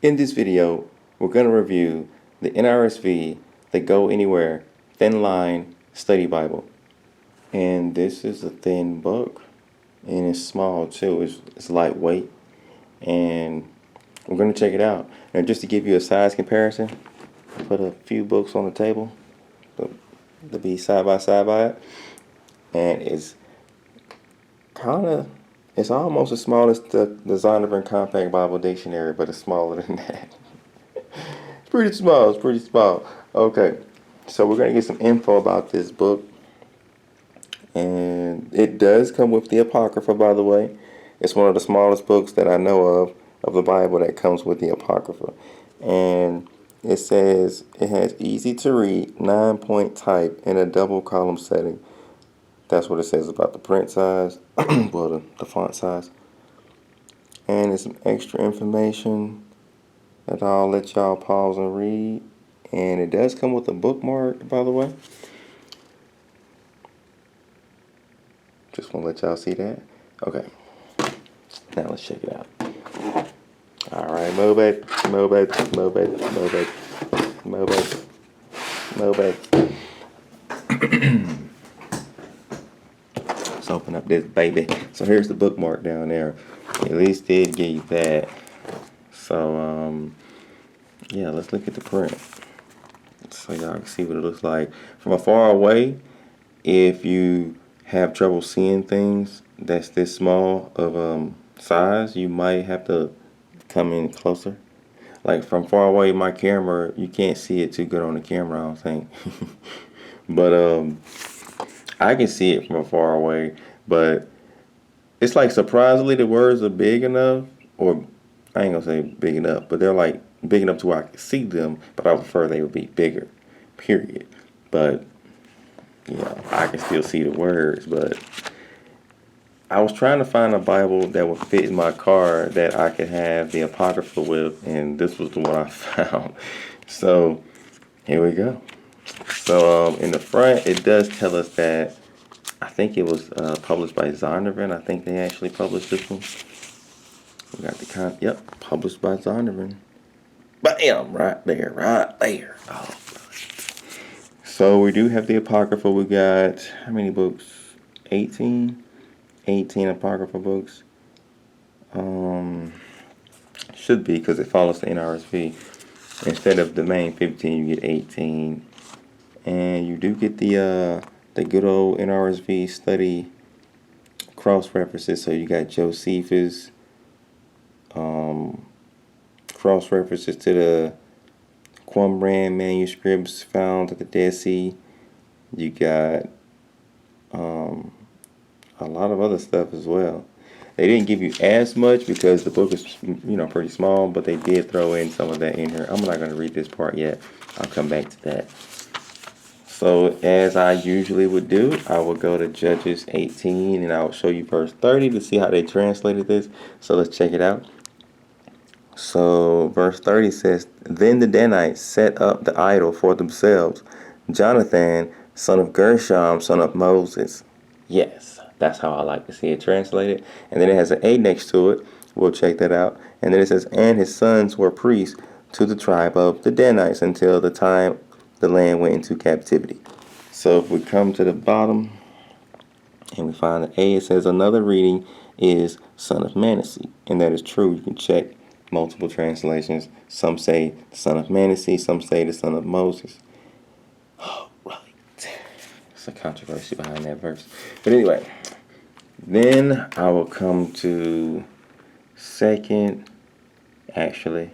In this video, we're going to review the NRSV, the Go Anywhere Thinline Study Bible. And this is a thin book, and it's small too. It's lightweight, and we're going to check it out. Now, just to give you a size comparison, put a few books on the table to be side by it, and it's almost as small as the Zondervan Compact Bible Dictionary, but it's smaller than that. It's pretty small. Okay, so we're going to get some info about this book. And it does come with the Apocrypha, by the way. It's one of the smallest books that I know of the Bible that comes with the Apocrypha. And it says it has easy to read, 9-point type, in a double column setting. That's what it says about the print size, well, the font size. And there's some extra information that I'll let y'all pause and read. And it does come with a bookmark, by the way. Just want to let y'all see that. Okay. Now let's check it out. Alright, move it. Let's open up this baby. So here's the bookmark down there. At least did give you that. So, yeah, let's look at the print. So y'all can see what it looks like. From afar away, if you have trouble seeing things that's this small of size, you might have to come in closer. Like from far away, my camera, you can't see it too good on the camera, I don't think. But I can see it from far away, but it's like surprisingly the words are big enough, or I ain't gonna say big enough, but they're like big enough to where I can see them, but I prefer they would be bigger, period. But yeah, I can still see the words, but I was trying to find a Bible that would fit in my car that I could have the Apocrypha with, and this was the one I found. So here we go. So in the front, it does tell us that I think it was published by Zondervan. I think they actually published this one. We got the yep, published by Zondervan. Bam, right there. Oh. So we do have the Apocrypha. We got, how many books? 18 Apocrypha books. Should be, because it follows the NRSV. Instead of the main 15, you get 18. And you do get the good old NRSV study cross-references. So you got Josephus, cross-references to the Qumran manuscripts found at the Dead Sea. You got a lot of other stuff as well. They didn't give you as much because the book is, pretty small, but they did throw in some of that in here. I'm not going to read this part yet. I'll come back to that. So as I usually would do, I will go to Judges 18 and I'll show you verse 30 to see how they translated this. So let's check it out. So verse 30 says, Then the Danites set up the idol for themselves, Jonathan, son of Gershom, son of Moses. Yes, that's how I like to see it translated. And then it has an A next to it. We'll check that out. And then it says, And his sons were priests to the tribe of the Danites until the time the land went into captivity. So if we come to the bottom and we find the A, it says another reading is son of Manasseh. And that is true. You can check multiple translations. Some say the son of Manasseh, some say the son of Moses. Oh, right. There's a controversy behind that verse. But anyway, then I will come to second. Actually,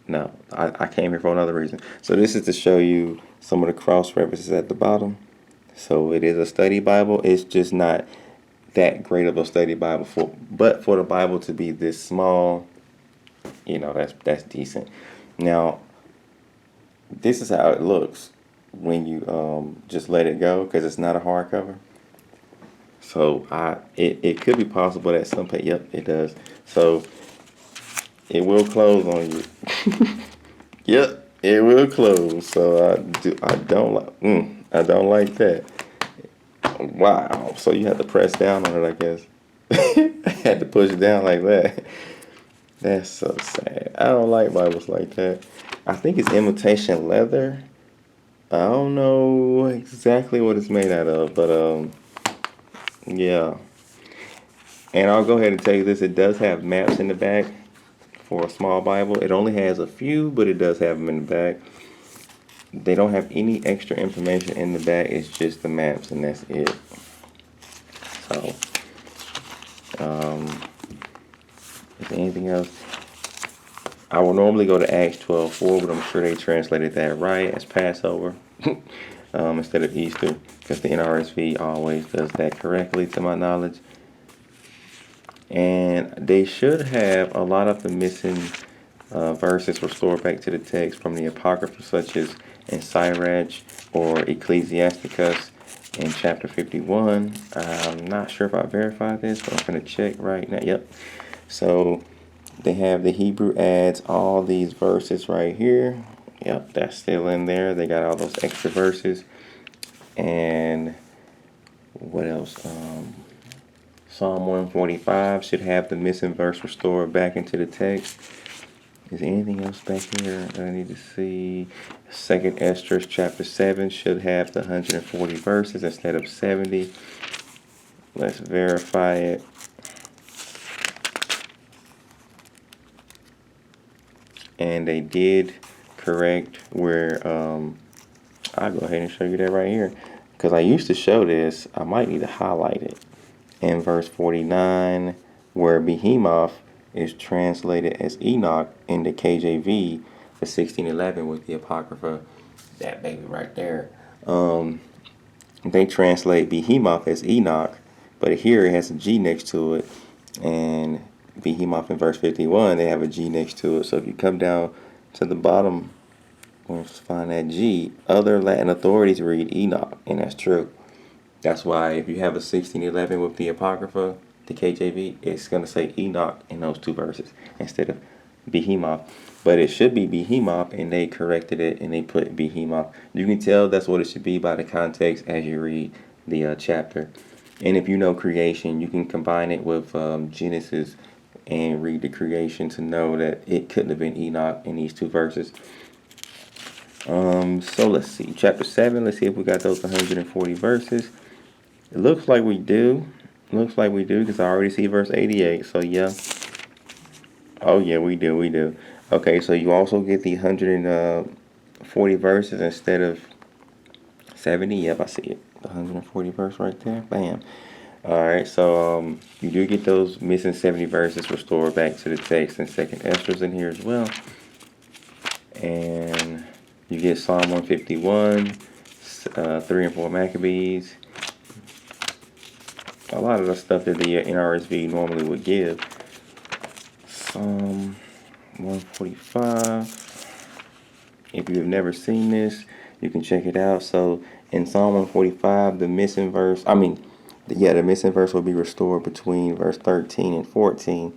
no, I came here for another reason. So this is to show you some of the cross references at the bottom. So it is a study Bible. It's just not that great of a study Bible, but for the Bible to be this small, that's decent. Now, this is how it looks when you just let it go, because it's not a hardcover. So it could be possible that some page, yep, it does. So it will close on you. Yep, it will close. So I don't like that. Wow. So you have to press down on it, I guess. I had to push it down like that. That's so sad. I don't like Bibles like that. I think it's imitation leather. I don't know exactly what it's made out of, but yeah. And I'll go ahead and tell you this: it does have maps in the back for a small Bible. It only has a few, but it does have them in the back. They don't have any extra information in the back. It's just the maps, and that's it. So, is there anything else? I will normally go to Acts 12:4, but I'm sure they translated that right as Passover instead of Easter, because the NRSV always does that correctly, to my knowledge. And they should have a lot of the missing verses restored back to the text from the Apocrypha, such as in Sirach or Ecclesiasticus in chapter 51. I'm not sure if I verified this, but I'm going to check right now. Yep. So they have the Hebrew adds all these verses right here. Yep, that's still in there. They got all those extra verses. And what else? Psalm 145 should have the missing verse restored back into the text. Is there anything else back here that I need to see? Second Esther chapter 7 should have the 140 verses instead of 70. Let's verify it. And they did correct where I'll go ahead and show you that right here, because I used to show this. I might need to highlight it in verse 49, where Behemoth is translated as Enoch in the KJV for 1611 with the Apocrypha. That baby right there. They translate Behemoth as Enoch, but here it has a G next to it, and Behemoth in verse 51, they have a G next to it. So if you come down to the bottom, we'll find that G. Other Latin authorities read Enoch, and that's true. That's why if you have a 1611 with the Apocrypha, the KJV, it's going to say Enoch in those two verses instead of Behemoth. But it should be Behemoth, and they corrected it, and they put Behemoth. You can tell that's what it should be by the context as you read the chapter. And if you know creation, you can combine it with Genesis and read the creation to know that it couldn't have been Enoch in these two verses. So let's see. Chapter 7, let's see if we got those 140 verses. It looks like we do. Looks like we do, because I already see verse 88. So yeah. Oh yeah, we do. Okay, so you also get the 140 verses instead of 70. Yep, I see it. The 140 verse right there. Bam. Alright, so you do get those missing 70 verses restored back to the text, and Second Esther's in here as well. And you get Psalm 151, 3 and 4 Maccabees. A lot of the stuff that the NRSV normally would give. Psalm 145. If you have never seen this, you can check it out. So in Psalm 145, the missing verse, the missing verse will be restored between verse 13 and 14.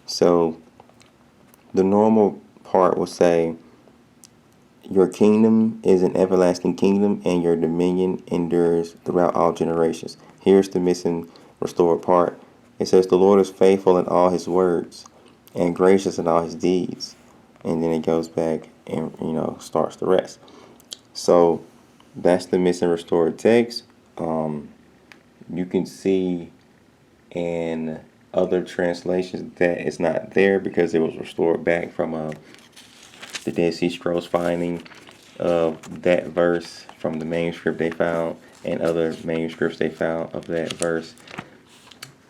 So the normal part will say, your kingdom is an everlasting kingdom, and your dominion endures throughout all generations. Here's the missing restored part. It says, the Lord is faithful in all his words and gracious in all his deeds. And then it goes back and, starts the rest. So that's the missing restored text. You can see in other translations that it's not there because it was restored back from the Dead Sea Scrolls finding of that verse from the manuscript they found, and other manuscripts they found of that verse.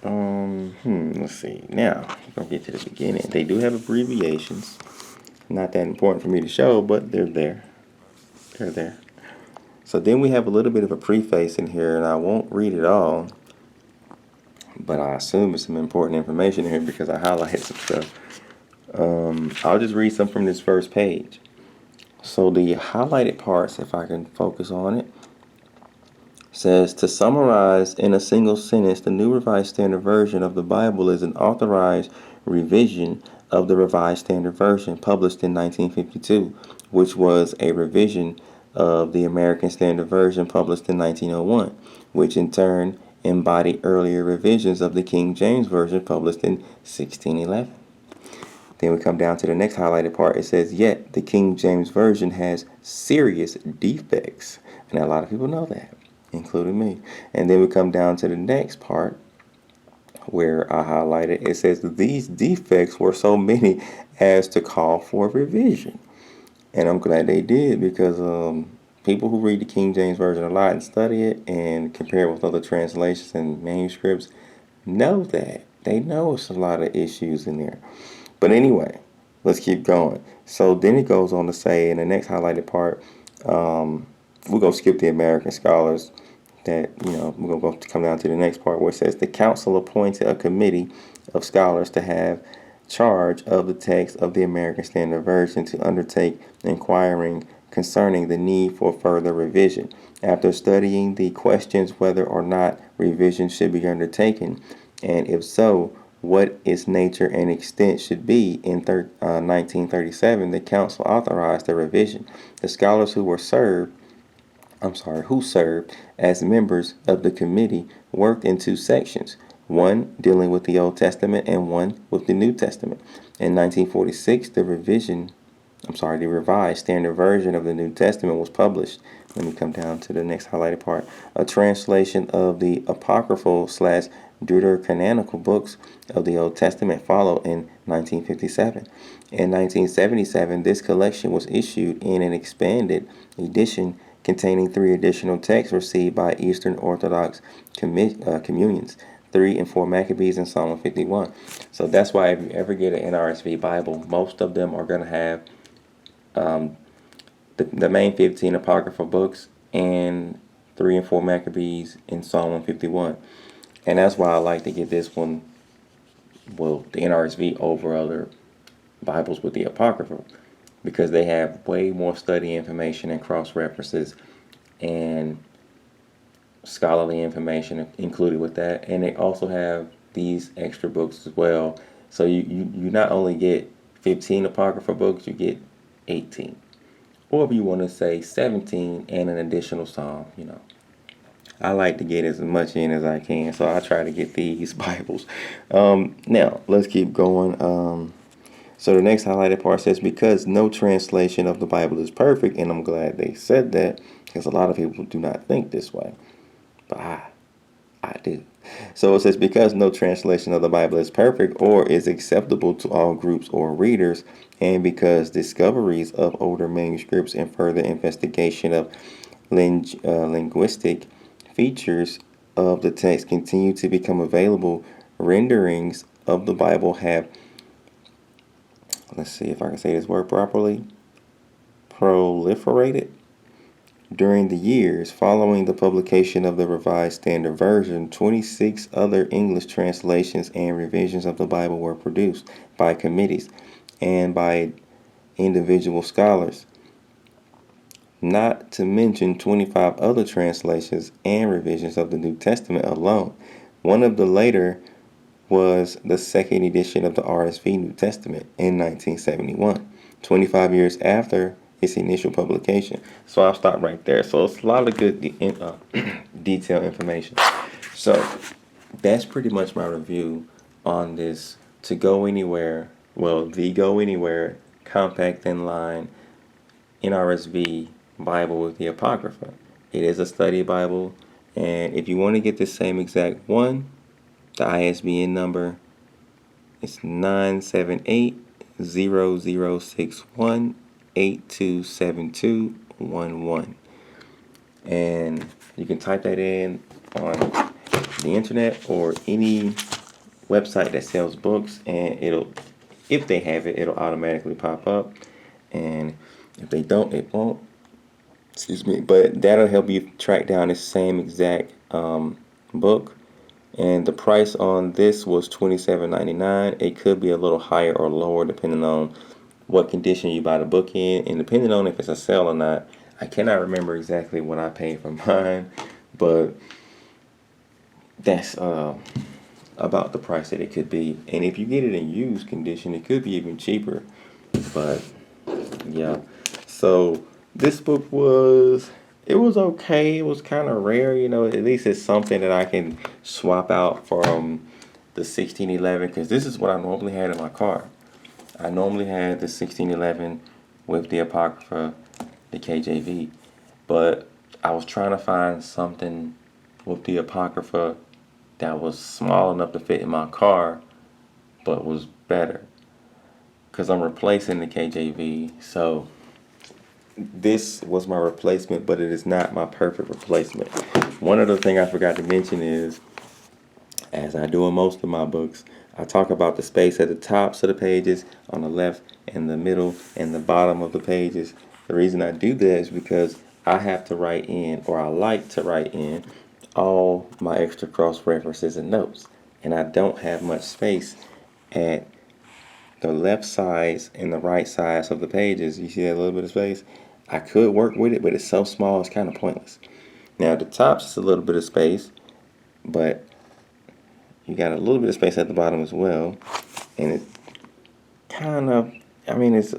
Let's see. Now, we're going to get to the beginning. They do have abbreviations. Not that important for me to show, but they're there. They're there. So then we have a little bit of a preface in here, and I won't read it all, but I assume it's some important information here because I highlighted some stuff. I'll just read some from this first page. So the highlighted parts, if I can focus on it, says, to summarize in a single sentence, the New Revised Standard Version of the Bible is an authorized revision of the Revised Standard Version published in 1952, which was a revision of the American Standard Version published in 1901, which in turn embodied earlier revisions of the King James Version published in 1611. Then we come down to the next highlighted part. It says, yet the King James Version has serious defects. And a lot of people know that, including me. And then we come down to the next part where I highlighted. It says, these defects were so many as to call for revision. And I'm glad they did, because people who read the King James Version a lot and study it and compare it with other translations and manuscripts know that. They know it's a lot of issues in there. But anyway, let's keep going. So then it goes on to say in the next highlighted part, we're going to skip the American scholars. That, we're going to come down to the next part where it says the council appointed a committee of scholars to have charge of the text of the American Standard Version to undertake inquiring concerning the need for further revision. After studying the questions whether or not revision should be undertaken, and if so, what its nature and extent should be, in 1937, the council authorized the revision. The scholars who served as members of the committee worked in two sections, one dealing with the Old Testament and one with the New Testament. In 1946, the revised standard version of the New Testament was published. Let me come down to the next highlighted part. A translation of the apocryphal / deuterocanonical books of the Old Testament followed in 1957. In 1977, this collection was issued in an expanded edition containing 3 additional texts received by Eastern Orthodox communions, 3 and 4 Maccabees and Psalm 51. So that's why if you ever get an NRSV Bible, most of them are going to have the main 15 Apocrypha books and 3 and 4 Maccabees and Psalm 151. And that's why I like to get this one, the NRSV, over other Bibles with the Apocrypha, because they have way more study information and cross-references and scholarly information included with that. And they also have these extra books as well. So you not only get 15 Apocrypha books, you get 18. Or if you want to say 17 and an additional psalm, I like to get as much in as I can, so I try to get these Bibles. Now, let's keep going. So the next highlighted part says, because no translation of the Bible is perfect, and I'm glad they said that, because a lot of people do not think this way, but I do. So it says, because no translation of the Bible is perfect or is acceptable to all groups or readers, and because discoveries of older manuscripts and further investigation of linguistic features of the text continue to become available, renderings of the Bible have, let's see if I can say this word properly, proliferated. During the years following the publication of the Revised Standard Version, 26 other English translations and revisions of the Bible were produced by committees and by individual scholars, not to mention 25 other translations and revisions of the New Testament alone. One of the later was the second edition of the RSV New Testament in 1971, 25 years after its initial publication. So I'll stop right there. So it's a lot of good detailed information. So that's pretty much my review on this the Go Anywhere Compact Thinline NRSV Bible with the Apocrypha. It is a study Bible, and if you want to get the same exact one, the ISBN number is 978-0061-827211. And you can type that in on the internet or any website that sells books, and if they have it, it'll automatically pop up. And if they don't, it won't. Excuse me. But that'll help you track down the same exact book. And the price on this was $27.99. It could be a little higher or lower depending on what condition you buy the book in, and depending on if it's a sale or not. I cannot remember exactly what I paid for mine, but that's about the price that it could be. And if you get it in used condition, it could be even cheaper. But yeah, so this book was okay. It was kind of rare, at least it's something that I can swap out from the 1611, because this is what I normally had in my car. I normally had the 1611 with the Apocrypha, the KJV, but I was trying to find something with the Apocrypha that was small enough to fit in my car, but was better. Because I'm replacing the KJV, so this was my replacement, but it is not my perfect replacement. One other thing I forgot to mention is, as I do in most of my books, I talk about the space at the tops of the pages, on the left and the middle and the bottom of the pages. The reason I do that is because I have to write in, or I like to write in, all my extra cross references and notes. And I don't have much space at the left sides and the right sides of the pages. You see that little bit of space? I could work with it, but it's so small it's kind of pointless. Now at the tops is a little bit of space, but you got a little bit of space at the bottom as well. And it kind of, I mean, it's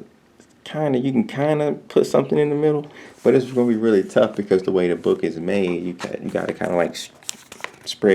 kind of, you can kind of put something in the middle, but it's going to be really tough because the way the book is made, you got to kind of like spread